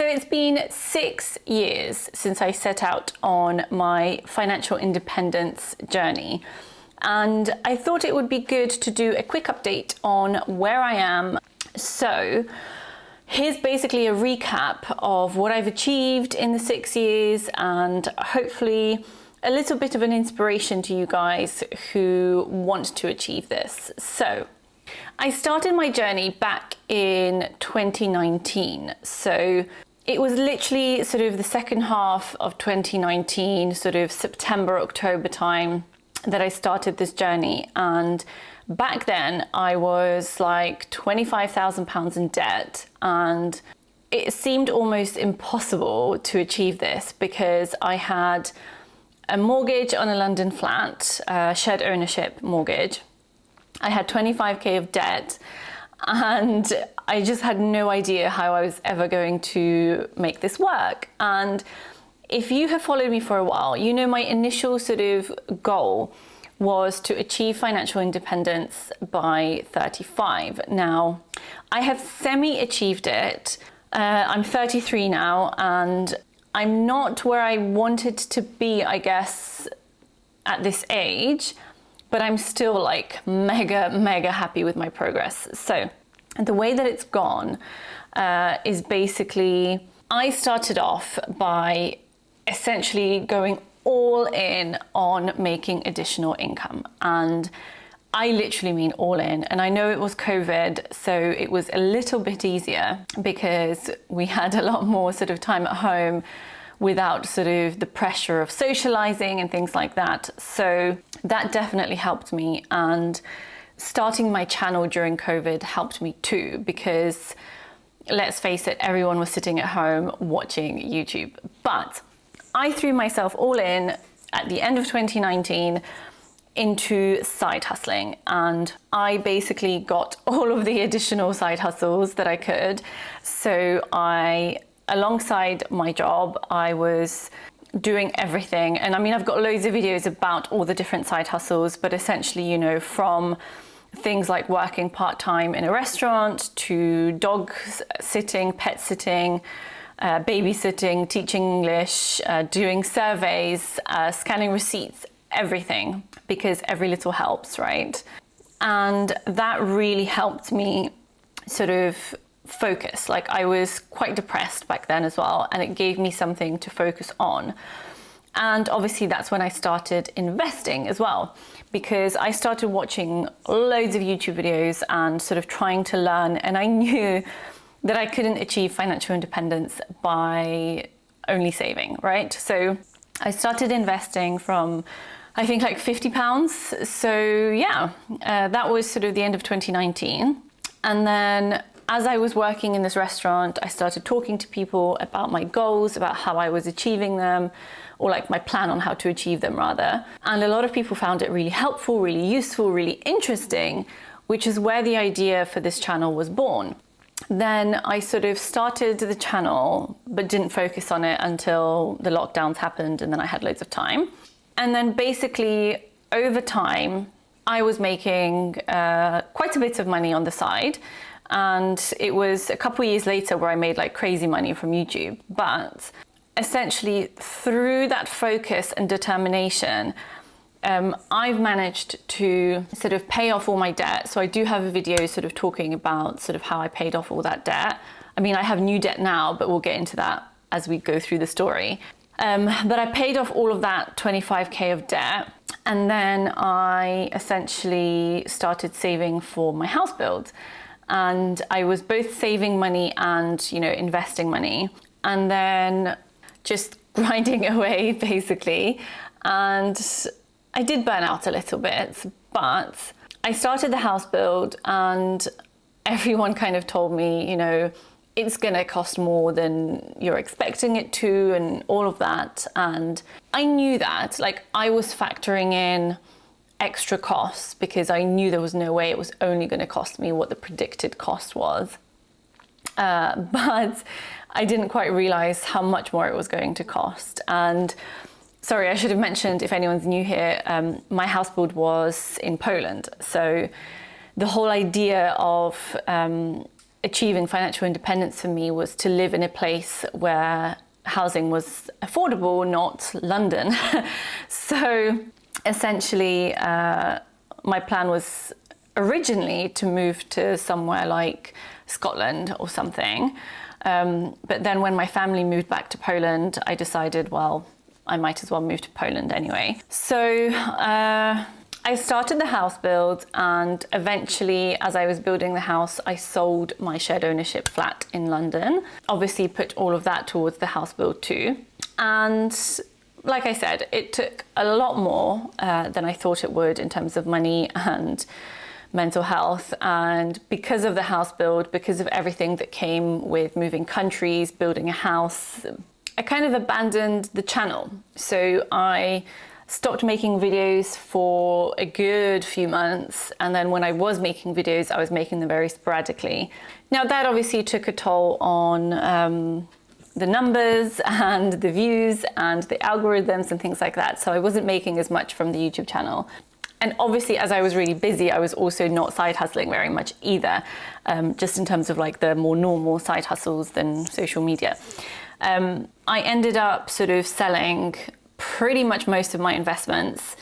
So it's been 6 years since I set out on my financial independence journey. And I thought it would be good to do a quick update on where I am. So here's basically a recap of what I've achieved in the 6 years and hopefully a little bit of an inspiration to you guys who want to achieve this. So I started my journey back in 2019. So it was literally sort of the second half of 2019, sort of September, October time that I started this journey. And back then I was like £25,000 in debt, and it seemed almost impossible to achieve this because I had a mortgage on a London flat, shared ownership mortgage. I had 25k of debt, and I just had no idea how I was ever going to make this work. And if you have followed me for a while, you know my initial sort of goal was to achieve financial independence by 35. Now, I have semi-achieved it. I'm 33 now, and I'm not where I wanted to be, I guess, at this age, but I'm still like mega happy with my progress. So the way that it's gone is basically, I started off by essentially going all in on making additional income. And I literally mean all in. And I know it was COVID, so it was a little bit easier because we had a lot more sort of time at home without sort of the pressure of socializing and things like that. So that definitely helped me. And starting my channel during COVID helped me too, because let's face it, everyone was sitting at home watching YouTube. But I threw myself all in at the end of 2019 into side hustling, and I basically got all of the additional side hustles that I could. So alongside my job, I was doing everything. And I mean, I've got loads of videos about all the different side hustles, but essentially, you know, from things like working part-time in a restaurant to dog sitting, pet sitting, babysitting, teaching English, doing surveys, scanning receipts, everything, because every little helps, right? And that really helped me sort of focus. Like, I was quite depressed back then as well, and it gave me something to focus on. And obviously that's when I started investing as well, because I started watching loads of YouTube videos and sort of trying to learn, and I knew that I couldn't achieve financial independence by only saving, right? So I started investing from, I think, like £50. So yeah, that was sort of the end of 2019. And then as I was working in this restaurant, I started talking to people about my goals, about how I was achieving them, or like my plan on how to achieve them rather. And a lot of people found it really helpful, really useful, really interesting, which is where the idea for this channel was born. Then I sort of started the channel, but didn't focus on it until the lockdowns happened, and then I had loads of time. And then basically over time, I was making quite a bit of money on the side. And it was a couple of years later where I made like crazy money from YouTube. But essentially through that focus and determination, I've managed to sort of pay off all my debt. So I do have a video sort of talking about sort of how I paid off all that debt. I mean, I have new debt now, but we'll get into that as we go through the story. But I paid off all of that 25k of debt. And then I essentially started saving for my house build. And I was both saving money and, you know, investing money, and then just grinding away basically. And I did burn out a little bit, but I started the house build and everyone kind of told me, you know, it's gonna cost more than you're expecting it to and all of that. And I knew that, like, I was factoring in extra costs because I knew there was no way it was only going to cost me what the predicted cost was. But I didn't quite realize how much more it was going to cost. And sorry, I should have mentioned, if anyone's new here, my house build was in Poland. So the whole idea of achieving financial independence for me was to live in a place where housing was affordable, not London. So essentially, my plan was originally to move to somewhere like Scotland or something. But then when my family moved back to Poland, I decided, well, I might as well move to Poland anyway. So I started the house build, and eventually, as I was building the house, I sold my shared ownership flat in London. Obviously put all of that towards the house build too. And like I said, it took a lot more than I thought it would in terms of money and mental health. And because of the house build, because of everything that came with moving countries, building a house, I kind of abandoned the channel. So I stopped making videos for a good few months. And then when I was making videos, I was making them very sporadically. Now that obviously took a toll on the numbers and the views and the algorithms and things like that. So I wasn't making as much from the YouTube channel. And obviously, as I was really busy, I was also not side hustling very much either, just in terms of like the more normal side hustles than social media. I ended up sort of selling pretty much most of my investments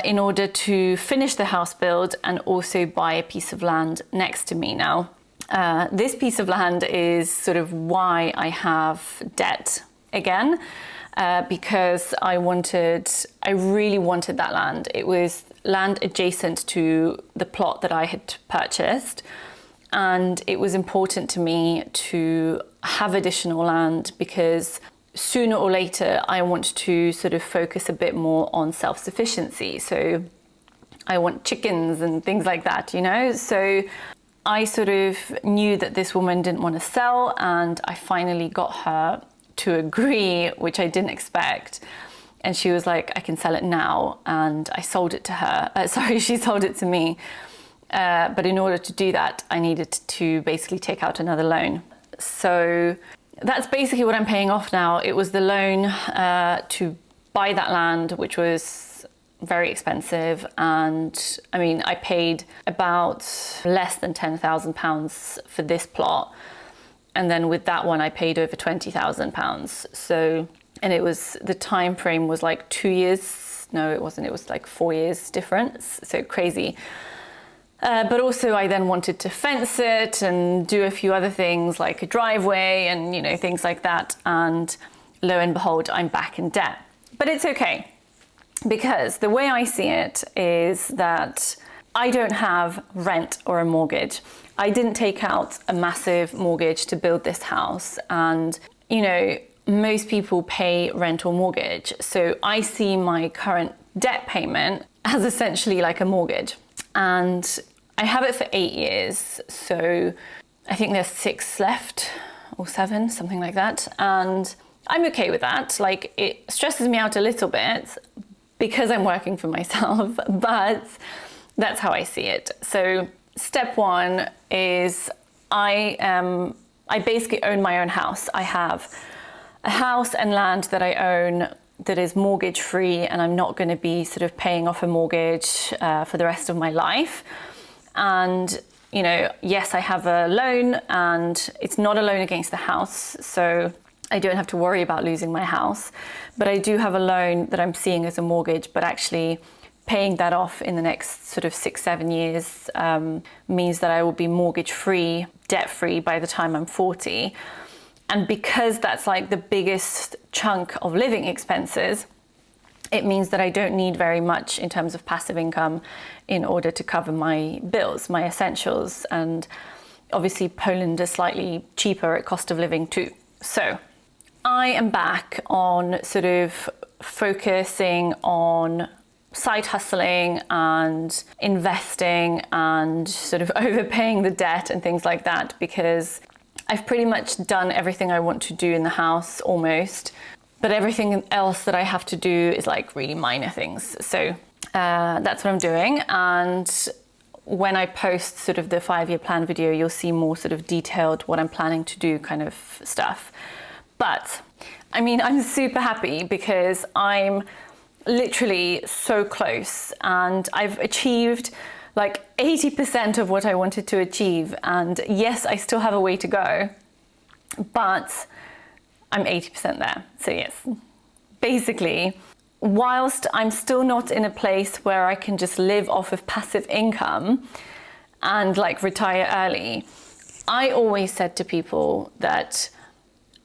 in order to finish the house build and also buy a piece of land next to me. Now, this piece of land is sort of why I have debt again, because I really wanted that land. It was land adjacent to the plot that I had purchased. And it was important to me to have additional land because sooner or later I want to sort of focus a bit more on self-sufficiency. So I want chickens and things like that, you know? So I sort of knew that this woman didn't want to sell, and I finally got her to agree, which I didn't expect. And she was like, I can sell it now. And I sold it to her. She sold it to me. But in order to do that, I needed to basically take out another loan. So that's basically what I'm paying off now. It was the loan to buy that land, which was very expensive. And I mean, I paid about less than £10,000 for this plot. And then with that one, I paid over £20,000. So, and it was, the time frame was like 2 years. No, it wasn't. It was like 4 years difference. So crazy. But also I then wanted to fence it and do a few other things like a driveway and, you know, things like that. And lo and behold, I'm back in debt. But it's okay, because the way I see it is that I don't have rent or a mortgage. I didn't take out a massive mortgage to build this house. And, you know, most people pay rent or mortgage. So I see my current debt payment as essentially like a mortgage. And I have it for 8 years. So I think there's 6 left or 7, something like that. And I'm okay with that. Like, it stresses me out a little bit because I'm working for myself, but that's how I see it. So step 1 is I basically own my own house. I have a house and land that I own that is mortgage free, and I'm not going to be sort of paying off a mortgage for the rest of my life. And, you know, yes, I have a loan, and it's not a loan against the house, so I don't have to worry about losing my house. But I do have a loan that I'm seeing as a mortgage, but actually paying that off in the next sort of 6-7 years means that I will be mortgage free, debt free by the time I'm 40. And because that's like the biggest chunk of living expenses, it means that I don't need very much in terms of passive income in order to cover my bills, my essentials. And obviously Poland is slightly cheaper at cost of living too. So I am back on sort of focusing on side hustling and investing and sort of overpaying the debt and things like that, because I've pretty much done everything I want to do in the house almost, but everything else that I have to do is like really minor things. So that's what I'm doing. And when I post sort of the 5-year plan video, you'll see more sort of detailed what I'm planning to do kind of stuff. But I mean, I'm super happy because I'm literally so close, and I've achieved like 80% of what I wanted to achieve. And yes, I still have a way to go, but I'm 80% there. So yes, basically, whilst I'm still not in a place where I can just live off of passive income and like retire early, I always said to people that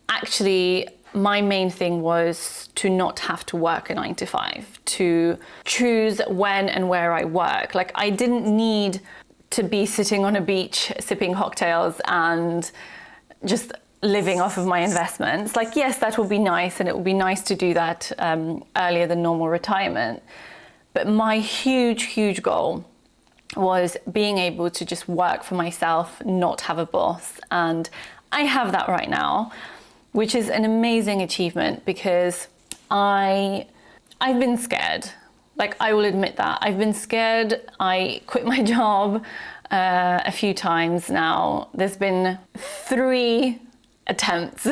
actually my main thing was to not have to work a 9 to 5, to choose when and where I work. Like I didn't need to be sitting on a beach sipping cocktails and just living off of my investments. Like, yes, that will be nice, and it will be nice to do that earlier than normal retirement. But my huge goal was being able to just work for myself, not have a boss. And I have that right now, which is an amazing achievement, because I've been scared. Like, I will admit that. I've been scared. I quit my job a few times now. There's been 3 attempts,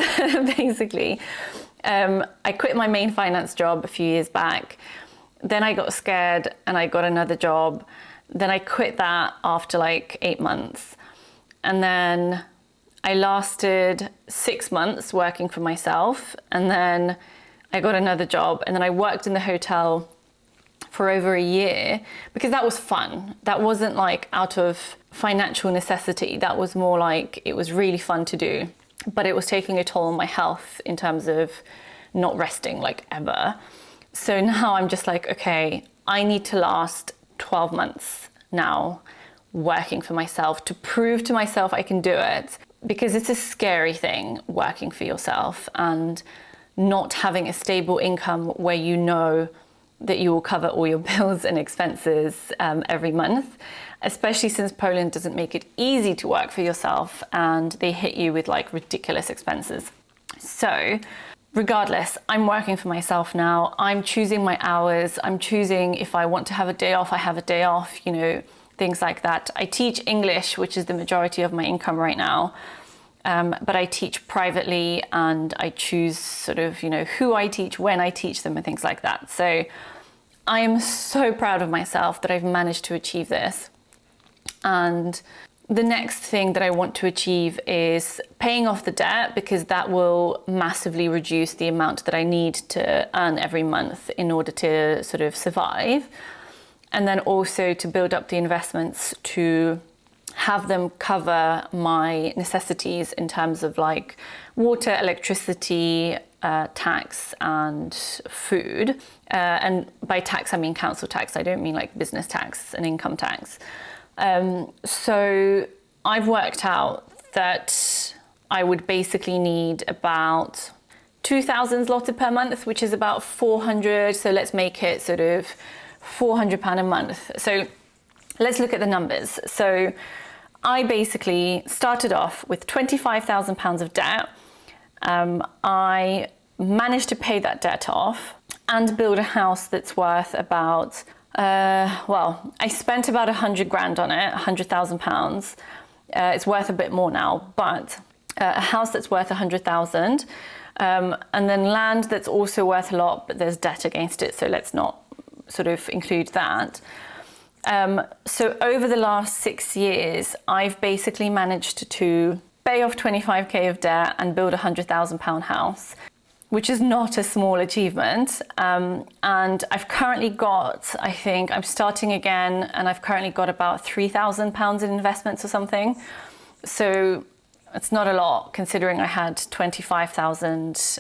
basically. I quit my main finance job a few years back. Then I got scared and I got another job. Then I quit that after like 8 months. And then I lasted 6 months working for myself. And then I got another job. And then I worked in the hotel for over a year, because that was fun. That wasn't like out of financial necessity. That was more like it was really fun to do. But it was taking a toll on my health in terms of not resting like ever. So now I'm just like, okay, I need to last 12 months now working for myself to prove to myself I can do it, because it's a scary thing working for yourself and not having a stable income where you know that you will cover all your bills and expenses every month, especially since Poland doesn't make it easy to work for yourself and they hit you with like ridiculous expenses. So regardless, I'm working for myself now. I'm choosing my hours. I'm choosing if I want to have a day off, I have a day off, you know, things like that. I teach English, which is the majority of my income right now. But I teach privately, and I choose sort of, you know, who I teach, when I teach them, and things like that. So I am so proud of myself that I've managed to achieve this. And the next thing that I want to achieve is paying off the debt, because that will massively reduce the amount that I need to earn every month in order to sort of survive. And then also to build up the investments to have them cover my necessities in terms of like water, electricity, tax and food. And by tax, I mean council tax. I don't mean like business tax and income tax. So I've worked out that I would basically need about 2,000 zloty per month, which is about 400. So let's make it sort of £400 a month. So let's look at the numbers. So I basically started off with £25,000 of debt. I managed to pay that debt off and build a house that's worth about, I spent about 100 grand on it, £100,000. It's worth a bit more now, but a house that's worth 100,000, and then land that's also worth a lot, but there's debt against it, so let's not sort of include that. So over the last 6 years, I've basically managed to pay off 25k of debt and build a £100,000 house, which is not a small achievement. And I've currently got, I think I'm starting again, and I've currently got about £3,000 in investments or something. So it's not a lot considering I had 25,000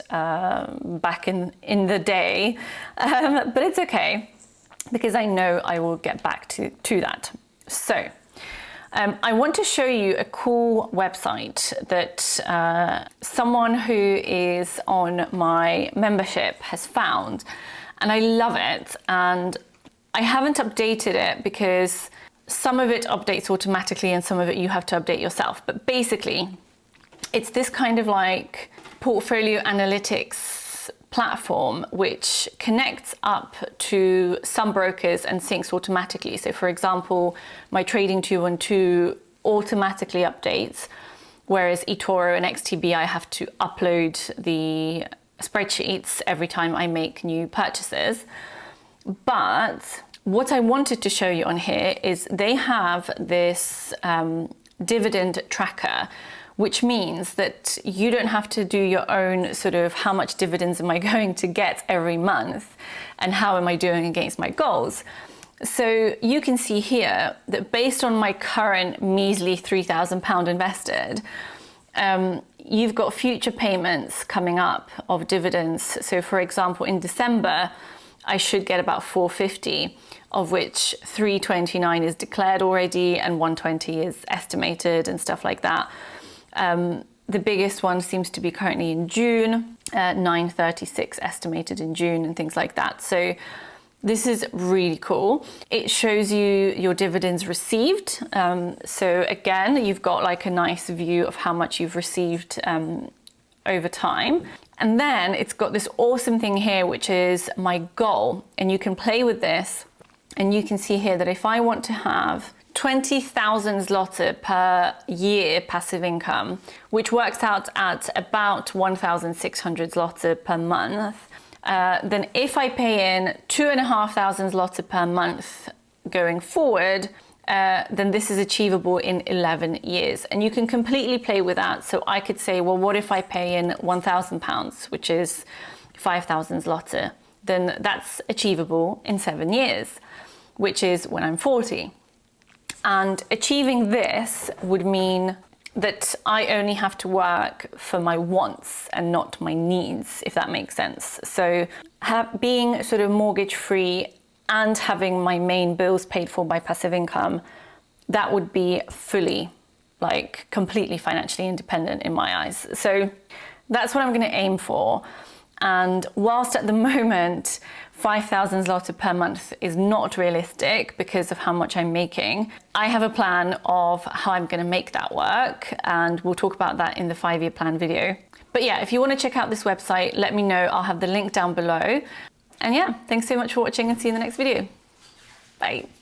back in the day, but it's okay, because I know I will get back to that. So I want to show you a cool website that someone who is on my membership has found, and I love it. And I haven't updated it because some of it updates automatically and some of it you have to update yourself. But basically, it's this kind of like portfolio analytics platform which connects up to some brokers and syncs automatically. So for example, my Trading 212 automatically updates, whereas eToro and XTB, I have to upload the spreadsheets every time I make new purchases. But what I wanted to show you on here is they have this dividend tracker, which means that you don't have to do your own sort of how much dividends am I going to get every month and how am I doing against my goals. So you can see here that based on my current measly £3,000 invested, you've got future payments coming up of dividends. So for example, in December, I should get about 450, of which 329 is declared already and 120 is estimated and stuff like that. The biggest one seems to be currently in June, 936 estimated in June and things like that. So this is really cool. It shows you your dividends received. So again, you've got like a nice view of how much you've received over time. And then it's got this awesome thing here, which is my goal. And you can play with this and you can see here that if I want to have 20,000 zloty per year passive income, which works out at about 1,600 zloty per month, then if I pay in 2,500 zloty per month going forward, then this is achievable in 11 years. And you can completely play with that. So I could say, well, what if I pay in £1,000, which is 5,000 zloty? Then that's achievable in 7 years, which is when I'm 40. And achieving this would mean that I only have to work for my wants and not my needs, if that makes sense. So being sort of mortgage free and having my main bills paid for by passive income, that would be fully, like completely financially independent in my eyes. So that's what I'm going to aim for. And whilst at the moment 5,000 zloty per month is not realistic because of how much I'm making, I have a plan of how I'm going to make that work, and we'll talk about that in the 5-year plan video. But yeah, if you want to check out this website, let me know. I'll have the link down below. And yeah, thanks so much for watching and see you in the next video. Bye.